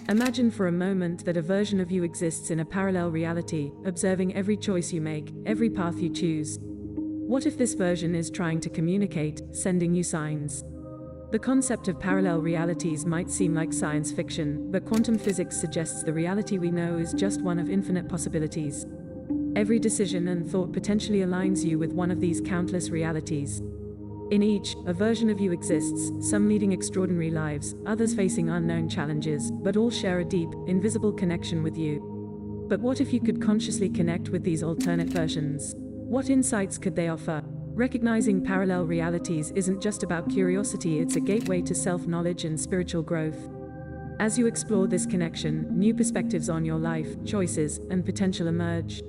Imagine for a moment that a version of you exists in a parallel reality, observing every choice you make, every path you choose. What if this version is trying to communicate, sending you signs? The concept of parallel realities might seem like science fiction, but quantum physics suggests the reality we know is just one of infinite possibilities. Every decision and thought potentially aligns you with one of these countless realities. In each, a version of you exists, some leading extraordinary lives, others facing unknown challenges, but all share a deep, invisible connection with you. But what if you could consciously connect with these alternate versions? What insights could they offer? Recognizing parallel realities isn't just about curiosity, it's a gateway to self-knowledge and spiritual growth. As you explore this connection, new perspectives on your life, choices, and potential emerge.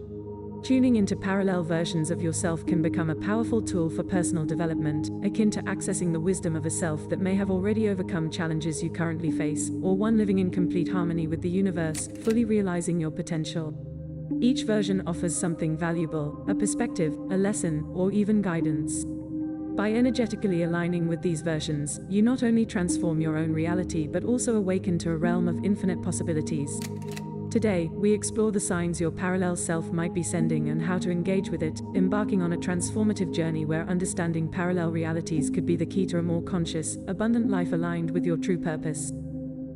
Tuning into parallel versions of yourself can become a powerful tool for personal development, akin to accessing the wisdom of a self that may have already overcome challenges you currently face, or one living in complete harmony with the universe, fully realizing your potential. Each version offers something valuable, a perspective, a lesson, or even guidance. By energetically aligning with these versions, you not only transform your own reality but also awaken to a realm of infinite possibilities. Today, we explore the signs your parallel self might be sending and how to engage with it, embarking on a transformative journey where understanding parallel realities could be the key to a more conscious, abundant life aligned with your true purpose.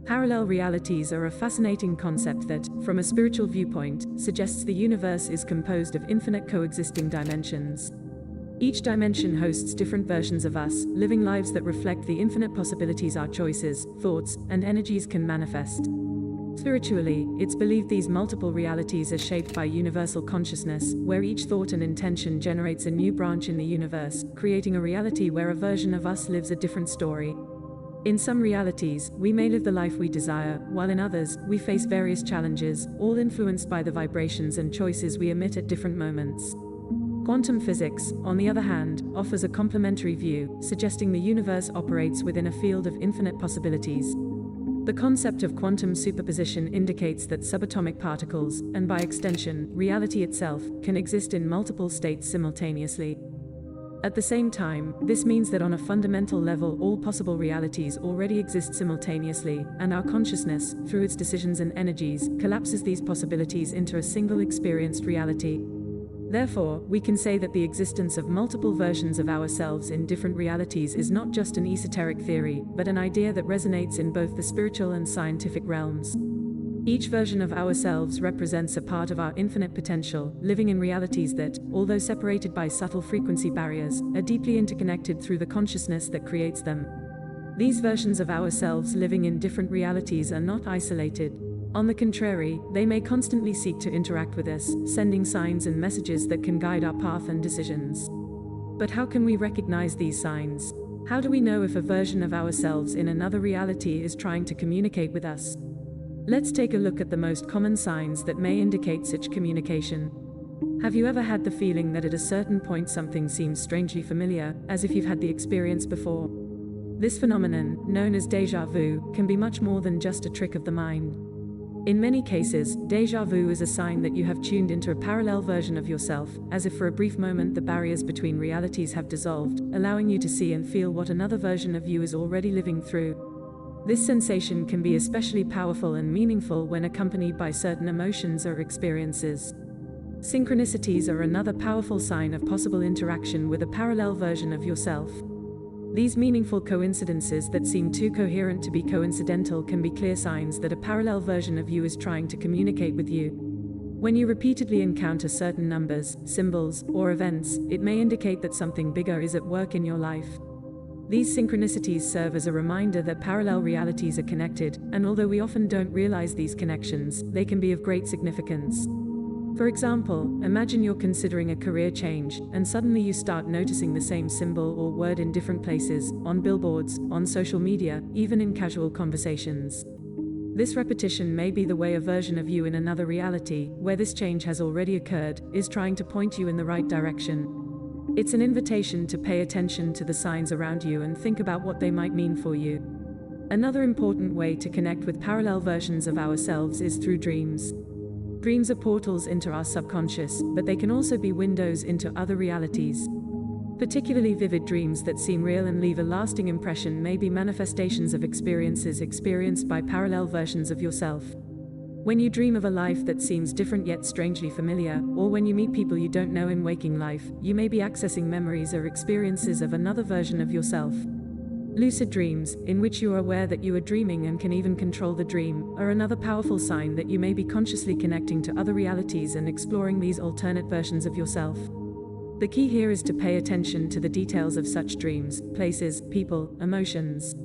Parallel realities are a fascinating concept that, from a spiritual viewpoint, suggests the universe is composed of infinite coexisting dimensions. Each dimension hosts different versions of us, living lives that reflect the infinite possibilities our choices, thoughts, and energies can manifest. Spiritually, it's believed these multiple realities are shaped by universal consciousness, where each thought and intention generates a new branch in the universe, creating a reality where a version of us lives a different story. In some realities, we may live the life we desire, while in others, we face various challenges, all influenced by the vibrations and choices we emit at different moments. Quantum physics, on the other hand, offers a complementary view, suggesting the universe operates within a field of infinite possibilities. The concept of quantum superposition indicates that subatomic particles, and by extension, reality itself, can exist in multiple states simultaneously. At the same time, this means that on a fundamental level all possible realities already exist simultaneously, and our consciousness, through its decisions and energies, collapses these possibilities into a single experienced reality. Therefore, we can say that the existence of multiple versions of ourselves in different realities is not just an esoteric theory, but an idea that resonates in both the spiritual and scientific realms. Each version of ourselves represents a part of our infinite potential, living in realities that, although separated by subtle frequency barriers, are deeply interconnected through the consciousness that creates them. These versions of ourselves living in different realities are not isolated. On the contrary, they may constantly seek to interact with us, sending signs and messages that can guide our path and decisions. But how can we recognize these signs? How do we know if a version of ourselves in another reality is trying to communicate with us? Let's take a look at the most common signs that may indicate such communication. Have you ever had the feeling that at a certain point something seems strangely familiar, as if you've had the experience before? This phenomenon, known as déjà vu, can be much more than just a trick of the mind. In many cases, déjà vu is a sign that you have tuned into a parallel version of yourself, as if for a brief moment the barriers between realities have dissolved, allowing you to see and feel what another version of you is already living through. This sensation can be especially powerful and meaningful when accompanied by certain emotions or experiences. Synchronicities are another powerful sign of possible interaction with a parallel version of yourself. These meaningful coincidences that seem too coherent to be coincidental can be clear signs that a parallel version of you is trying to communicate with you. When you repeatedly encounter certain numbers, symbols, or events, it may indicate that something bigger is at work in your life. These synchronicities serve as a reminder that parallel realities are connected, and although we often don't realize these connections, they can be of great significance. For example, imagine you're considering a career change, and suddenly you start noticing the same symbol or word in different places, on billboards, on social media, even in casual conversations. This repetition may be the way a version of you in another reality, where this change has already occurred, is trying to point you in the right direction. It's an invitation to pay attention to the signs around you and think about what they might mean for you. Another important way to connect with parallel versions of ourselves is through dreams. Dreams are portals into our subconscious, but they can also be windows into other realities. Particularly vivid dreams that seem real and leave a lasting impression may be manifestations of experiences experienced by parallel versions of yourself. When you dream of a life that seems different yet strangely familiar, or when you meet people you don't know in waking life, you may be accessing memories or experiences of another version of yourself. Lucid dreams, in which you are aware that you are dreaming and can even control the dream, are another powerful sign that you may be consciously connecting to other realities and exploring these alternate versions of yourself. The key here is to pay attention to the details of such dreams, places, people, emotions.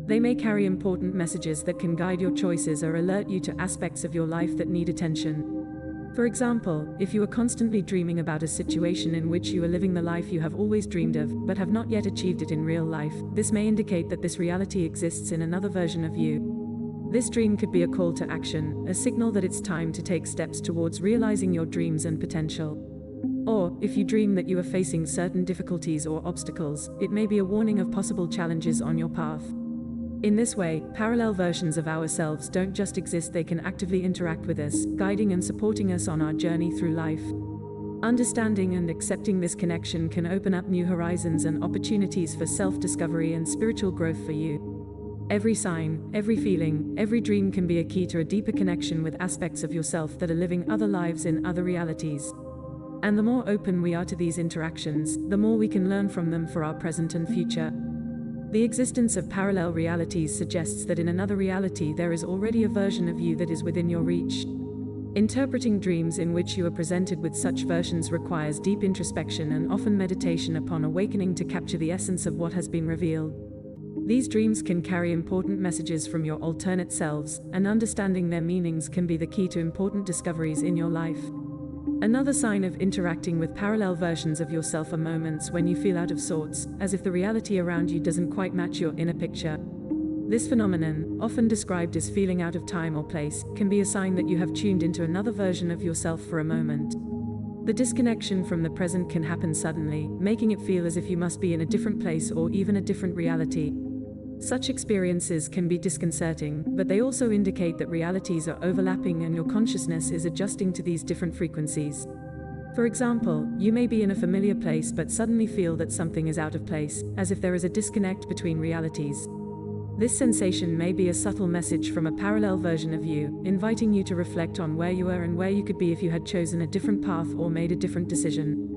They may carry important messages that can guide your choices or alert you to aspects of your life that need attention. For example, if you are constantly dreaming about a situation in which you are living the life you have always dreamed of, but have not yet achieved it in real life, this may indicate that this reality exists in another version of you. This dream could be a call to action, a signal that it's time to take steps towards realizing your dreams and potential. Or, if you dream that you are facing certain difficulties or obstacles, it may be a warning of possible challenges on your path. In this way, parallel versions of ourselves don't just exist, they can actively interact with us, guiding and supporting us on our journey through life. Understanding and accepting this connection can open up new horizons and opportunities for self-discovery and spiritual growth for you. Every sign, every feeling, every dream can be a key to a deeper connection with aspects of yourself that are living other lives in other realities. And the more open we are to these interactions, the more we can learn from them for our present and future. The existence of parallel realities suggests that in another reality there is already a version of you that is within your reach. Interpreting dreams in which you are presented with such versions requires deep introspection and often meditation upon awakening to capture the essence of what has been revealed. These dreams can carry important messages from your alternate selves, and understanding their meanings can be the key to important discoveries in your life. Another sign of interacting with parallel versions of yourself are moments when you feel out of sorts, as if the reality around you doesn't quite match your inner picture. This phenomenon, often described as feeling out of time or place, can be a sign that you have tuned into another version of yourself for a moment. The disconnection from the present can happen suddenly, making it feel as if you must be in a different place or even a different reality. Such experiences can be disconcerting, but they also indicate that realities are overlapping and your consciousness is adjusting to these different frequencies. For example, you may be in a familiar place but suddenly feel that something is out of place, as if there is a disconnect between realities. This sensation may be a subtle message from a parallel version of you, inviting you to reflect on where you are and where you could be if you had chosen a different path or made a different decision.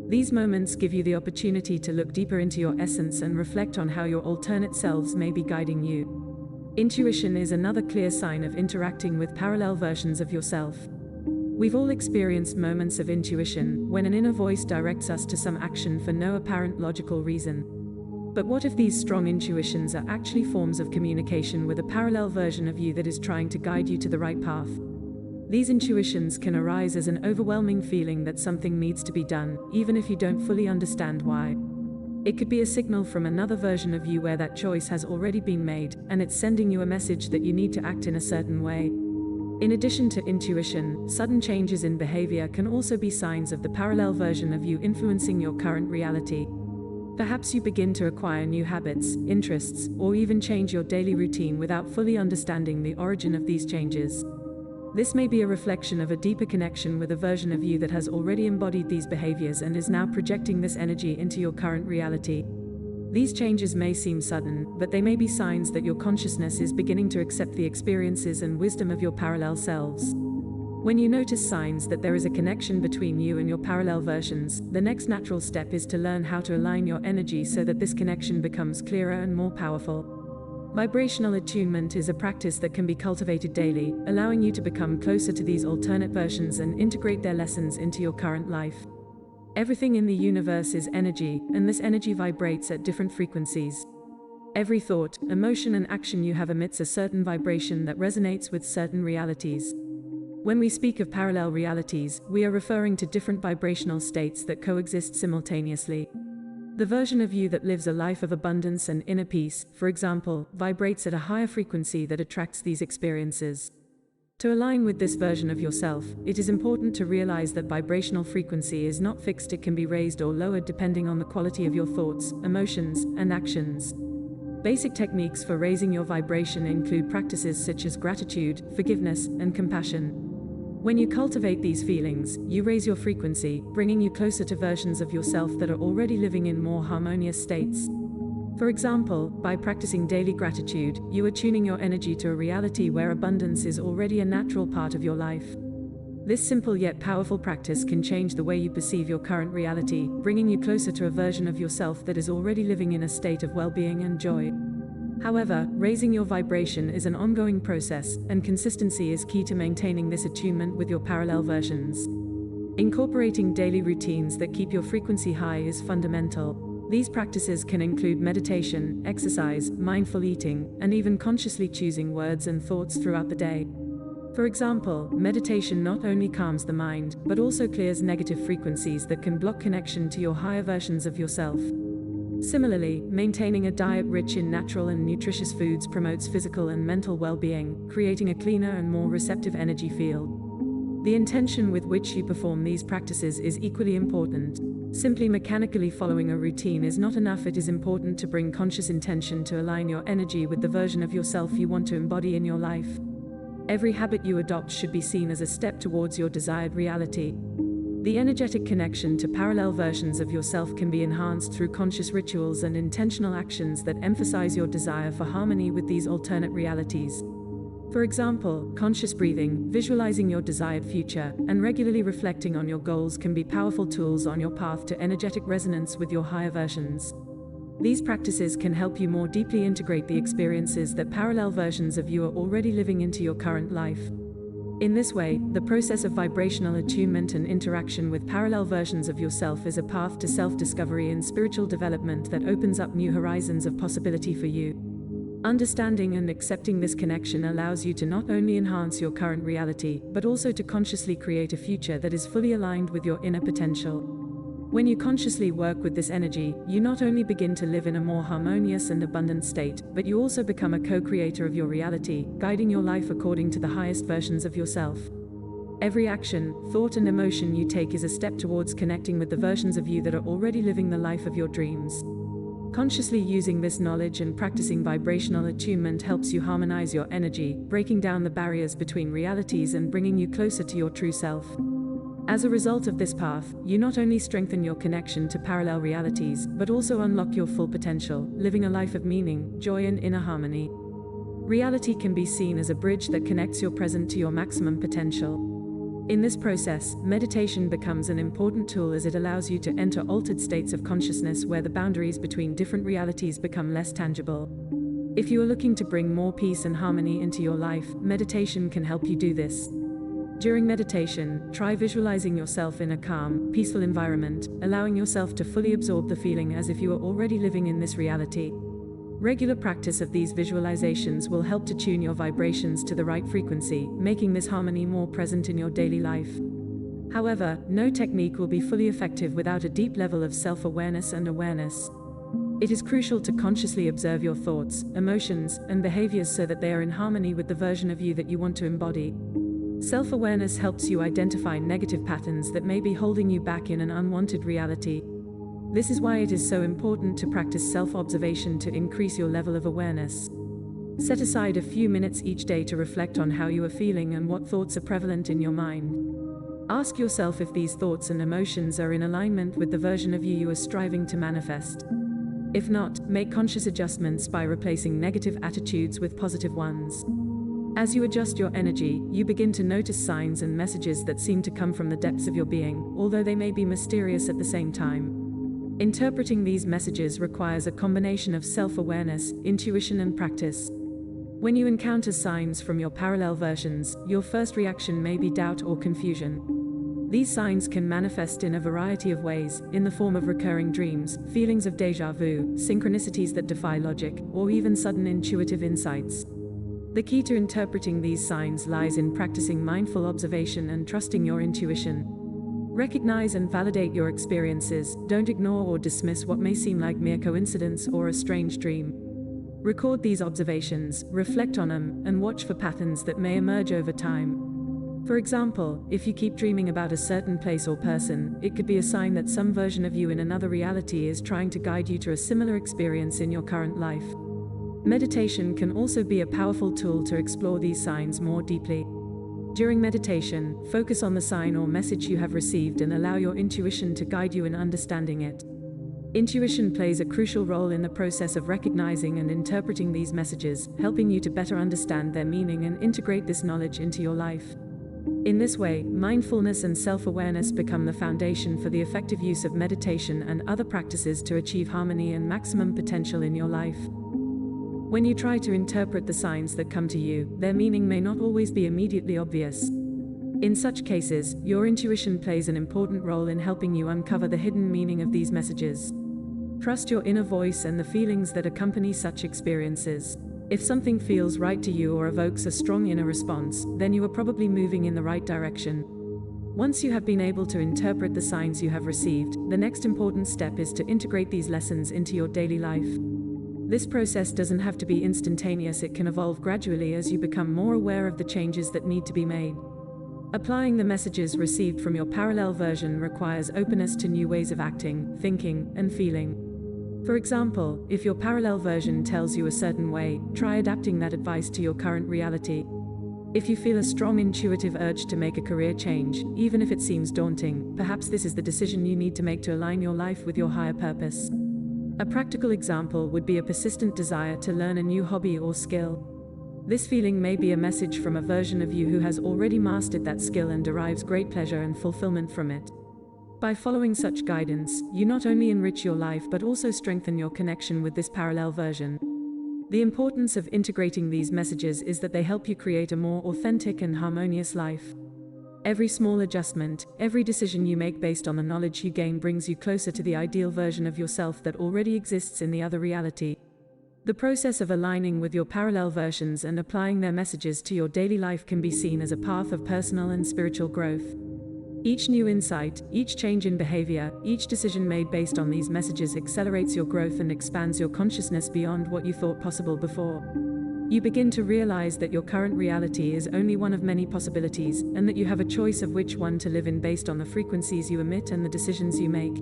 These moments give you the opportunity to look deeper into your essence and reflect on how your alternate selves may be guiding you. Intuition is another clear sign of interacting with parallel versions of yourself. We've all experienced moments of intuition, when an inner voice directs us to some action for no apparent logical reason. But what if these strong intuitions are actually forms of communication with a parallel version of you that is trying to guide you to the right path? These intuitions can arise as an overwhelming feeling that something needs to be done, even if you don't fully understand why. It could be a signal from another version of you where that choice has already been made, and it's sending you a message that you need to act in a certain way. In addition to intuition, sudden changes in behavior can also be signs of the parallel version of you influencing your current reality. Perhaps you begin to acquire new habits, interests, or even change your daily routine without fully understanding the origin of these changes. This may be a reflection of a deeper connection with a version of you that has already embodied these behaviors and is now projecting this energy into your current reality. These changes may seem sudden, but they may be signs that your consciousness is beginning to accept the experiences and wisdom of your parallel selves. When you notice signs that there is a connection between you and your parallel versions, the next natural step is to learn how to align your energy so that this connection becomes clearer and more powerful. Vibrational attunement is a practice that can be cultivated daily, allowing you to become closer to these alternate versions and integrate their lessons into your current life. Everything in the universe is energy, and this energy vibrates at different frequencies. Every thought, emotion, and action you have emits a certain vibration that resonates with certain realities. When we speak of parallel realities, we are referring to different vibrational states that coexist simultaneously. The version of you that lives a life of abundance and inner peace, for example, vibrates at a higher frequency that attracts these experiences. To align with this version of yourself, it is important to realize that vibrational frequency is not fixed. It can be raised or lowered depending on the quality of your thoughts, emotions, and actions. Basic techniques for raising your vibration include practices such as gratitude, forgiveness, and compassion. When you cultivate these feelings, you raise your frequency, bringing you closer to versions of yourself that are already living in more harmonious states. For example, by practicing daily gratitude, you are tuning your energy to a reality where abundance is already a natural part of your life. This simple yet powerful practice can change the way you perceive your current reality, bringing you closer to a version of yourself that is already living in a state of well-being and joy. However, raising your vibration is an ongoing process, and consistency is key to maintaining this attunement with your parallel versions. Incorporating daily routines that keep your frequency high is fundamental. These practices can include meditation, exercise, mindful eating, and even consciously choosing words and thoughts throughout the day. For example, meditation not only calms the mind, but also clears negative frequencies that can block connection to your higher versions of yourself. Similarly, maintaining a diet rich in natural and nutritious foods promotes physical and mental well-being, creating a cleaner and more receptive energy field. The intention with which you perform these practices is equally important. Simply mechanically following a routine is not enough. It is important to bring conscious intention to align your energy with the version of yourself you want to embody in your life. Every habit you adopt should be seen as a step towards your desired reality. The energetic connection to parallel versions of yourself can be enhanced through conscious rituals and intentional actions that emphasize your desire for harmony with these alternate realities. For example, conscious breathing, visualizing your desired future, and regularly reflecting on your goals can be powerful tools on your path to energetic resonance with your higher versions. These practices can help you more deeply integrate the experiences that parallel versions of you are already living into your current life. In this way, the process of vibrational attunement and interaction with parallel versions of yourself is a path to self-discovery and spiritual development that opens up new horizons of possibility for you. Understanding and accepting this connection allows you to not only enhance your current reality, but also to consciously create a future that is fully aligned with your inner potential. When you consciously work with this energy, you not only begin to live in a more harmonious and abundant state, but you also become a co-creator of your reality, guiding your life according to the highest versions of yourself. Every action, thought, and emotion you take is a step towards connecting with the versions of you that are already living the life of your dreams. Consciously using this knowledge and practicing vibrational attunement helps you harmonize your energy, breaking down the barriers between realities and bringing you closer to your true self. As a result of this path, you not only strengthen your connection to parallel realities, but also unlock your full potential, living a life of meaning, joy, and inner harmony. Reality can be seen as a bridge that connects your present to your maximum potential. In this process, meditation becomes an important tool as it allows you to enter altered states of consciousness where the boundaries between different realities become less tangible. If you are looking to bring more peace and harmony into your life, meditation can help you do this. During meditation, try visualizing yourself in a calm, peaceful environment, allowing yourself to fully absorb the feeling as if you are already living in this reality. Regular practice of these visualizations will help to tune your vibrations to the right frequency, making this harmony more present in your daily life. However, no technique will be fully effective without a deep level of self-awareness and awareness. It is crucial to consciously observe your thoughts, emotions, and behaviors so that they are in harmony with the version of you that you want to embody. Self-awareness helps you identify negative patterns that may be holding you back in an unwanted reality. This is why it is so important to practice self-observation to increase your level of awareness. Set aside a few minutes each day to reflect on how you are feeling and what thoughts are prevalent in your mind. Ask yourself if these thoughts and emotions are in alignment with the version of you are striving to manifest. If not, make conscious adjustments by replacing negative attitudes with positive ones. As you adjust your energy, you begin to notice signs and messages that seem to come from the depths of your being, although they may be mysterious at the same time. Interpreting these messages requires a combination of self-awareness, intuition, and practice. When you encounter signs from your parallel versions, your first reaction may be doubt or confusion. These signs can manifest in a variety of ways, in the form of recurring dreams, feelings of déjà vu, synchronicities that defy logic, or even sudden intuitive insights. The key to interpreting these signs lies in practicing mindful observation and trusting your intuition. Recognize and validate your experiences, don't ignore or dismiss what may seem like mere coincidence or a strange dream. Record these observations, reflect on them, and watch for patterns that may emerge over time. For example, if you keep dreaming about a certain place or person, it could be a sign that some version of you in another reality is trying to guide you to a similar experience in your current life. Meditation can also be a powerful tool to explore these signs more deeply. During meditation, focus on the sign or message you have received and allow your intuition to guide you in understanding it. Intuition plays a crucial role in the process of recognizing and interpreting these messages, helping you to better understand their meaning and integrate this knowledge into your life. In this way, mindfulness and self-awareness become the foundation for the effective use of meditation and other practices to achieve harmony and maximum potential in your life. When you try to interpret the signs that come to you, their meaning may not always be immediately obvious. In such cases, your intuition plays an important role in helping you uncover the hidden meaning of these messages. Trust your inner voice and the feelings that accompany such experiences. If something feels right to you or evokes a strong inner response, then you are probably moving in the right direction. Once you have been able to interpret the signs you have received, the next important step is to integrate these lessons into your daily life. This process doesn't have to be instantaneous, it can evolve gradually as you become more aware of the changes that need to be made. Applying the messages received from your parallel version requires openness to new ways of acting, thinking, and feeling. For example, if your parallel version tells you a certain way, try adapting that advice to your current reality. If you feel a strong intuitive urge to make a career change, even if it seems daunting, perhaps this is the decision you need to make to align your life with your higher purpose. A practical example would be a persistent desire to learn a new hobby or skill. This feeling may be a message from a version of you who has already mastered that skill and derives great pleasure and fulfillment from it. By following such guidance, you not only enrich your life but also strengthen your connection with this parallel version. The importance of integrating these messages is that they help you create a more authentic and harmonious life. Every small adjustment, every decision you make based on the knowledge you gain brings you closer to the ideal version of yourself that already exists in the other reality. The process of aligning with your parallel versions and applying their messages to your daily life can be seen as a path of personal and spiritual growth. Each new insight, each change in behavior, each decision made based on these messages accelerates your growth and expands your consciousness beyond what you thought possible before. You begin to realize that your current reality is only one of many possibilities, and that you have a choice of which one to live in based on the frequencies you emit and the decisions you make.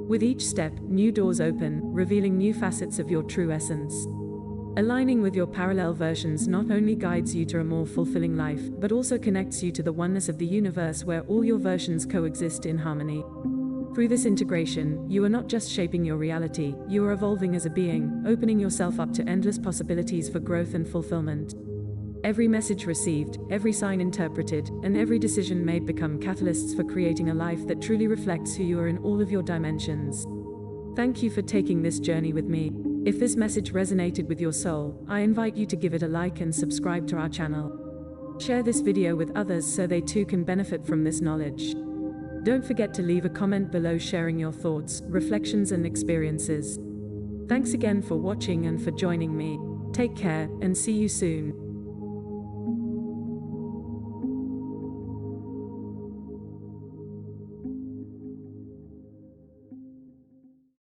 With each step, new doors open, revealing new facets of your true essence. Aligning with your parallel versions not only guides you to a more fulfilling life, but also connects you to the oneness of the universe where all your versions coexist in harmony. Through this integration, you are not just shaping your reality, you are evolving as a being, opening yourself up to endless possibilities for growth and fulfillment. Every message received, every sign interpreted, and every decision made become catalysts for creating a life that truly reflects who you are in all of your dimensions. Thank you for taking this journey with me. If this message resonated with your soul, I invite you to give it a like and subscribe to our channel. Share this video with others so they too can benefit from this knowledge. Don't forget to leave a comment below sharing your thoughts, reflections and experiences. Thanks again for watching and for joining me. Take care, and see you soon.